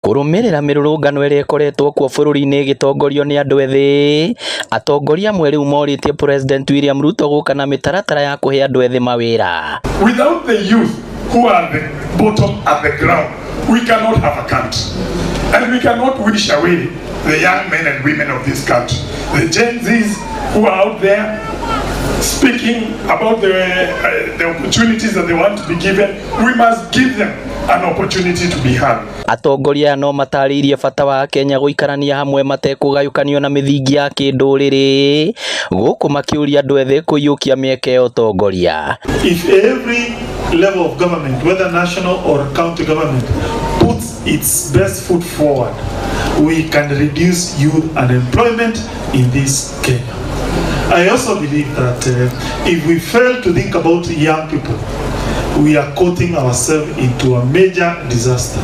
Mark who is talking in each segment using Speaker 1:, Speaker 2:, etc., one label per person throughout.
Speaker 1: Kurumirira mirurungano iria ikoretwo kuo bururi-ini gitongorio ni andu ethi, atongoria amwe riu moritie President William Ruto guka na mitaratara ya kuhe andu ethi mawira.
Speaker 2: Without the youth who are the bottom at the ground, we cannot have a country, and we cannot wish away the young men and women of this country, the Gen Zs who are out there speaking about the opportunities that they want to be given. We must give them an opportunity to be heard.
Speaker 1: Atongoria no mataririe bata wa Kenya guikarania hamwe matekugayukanio na mithingi ya kinduriri guku makiuria andu ethi kuyukia mieke ya utongoria.
Speaker 3: If every level of government, whether national or county government, puts its best foot forward, we can reduce youth unemployment in this Kenya. I also believe that if we fail to think about young people, we are coating ourselves into a major disaster.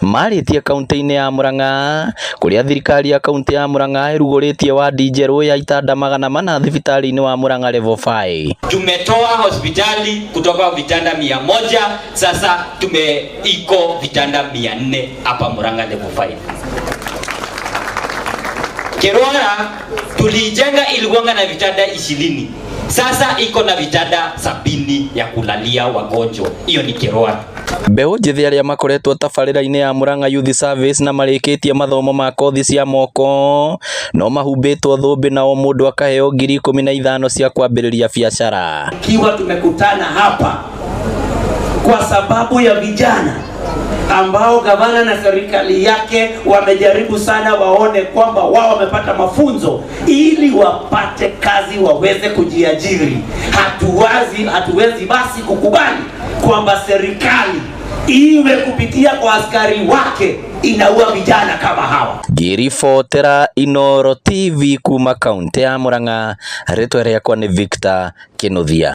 Speaker 1: Maritie kaunti-ini ya Murang'a kuria thirikari ya kaunti ya Murang'a iruguritie wadi njeru ya itanda 400 thibitari-ini wa Murang'a level 5.
Speaker 4: Tumetoa hospitali kutoka vitanda 100, sasa iko vitanda 400 hapa Murang'a level 5. Kirwara tulijenga ilikuwa na vitanda 20. Sasa iko na vitanda 70 ya kulalia wagonjwa. Hiyo ni Kirwara.
Speaker 1: Mbeu njithi aria makoretwo tabarira-ini ya Murang'a Youth Service na marikitie mathomo ma kothi cia moko no mahumbitwo thumbi na o mundu akaheo 15,000 cia kwambiriria biashara.
Speaker 5: Kiwa tumekutana hapa kwa sababu ya vijana ambao gavana na serikali yake wamejaribu sana waone kwamba wao wamepata mafunzo ili wapate kazi waweze kujiajiri. Hatuwezi basi kukubali kwamba serikali iwe kupitia kwa askari wake inaua vijana kama hawa.
Speaker 1: Ngiribotera Inooro TV kuma kaunti ya Murang'a, ritwa riakwa ni Victor Kinuthia.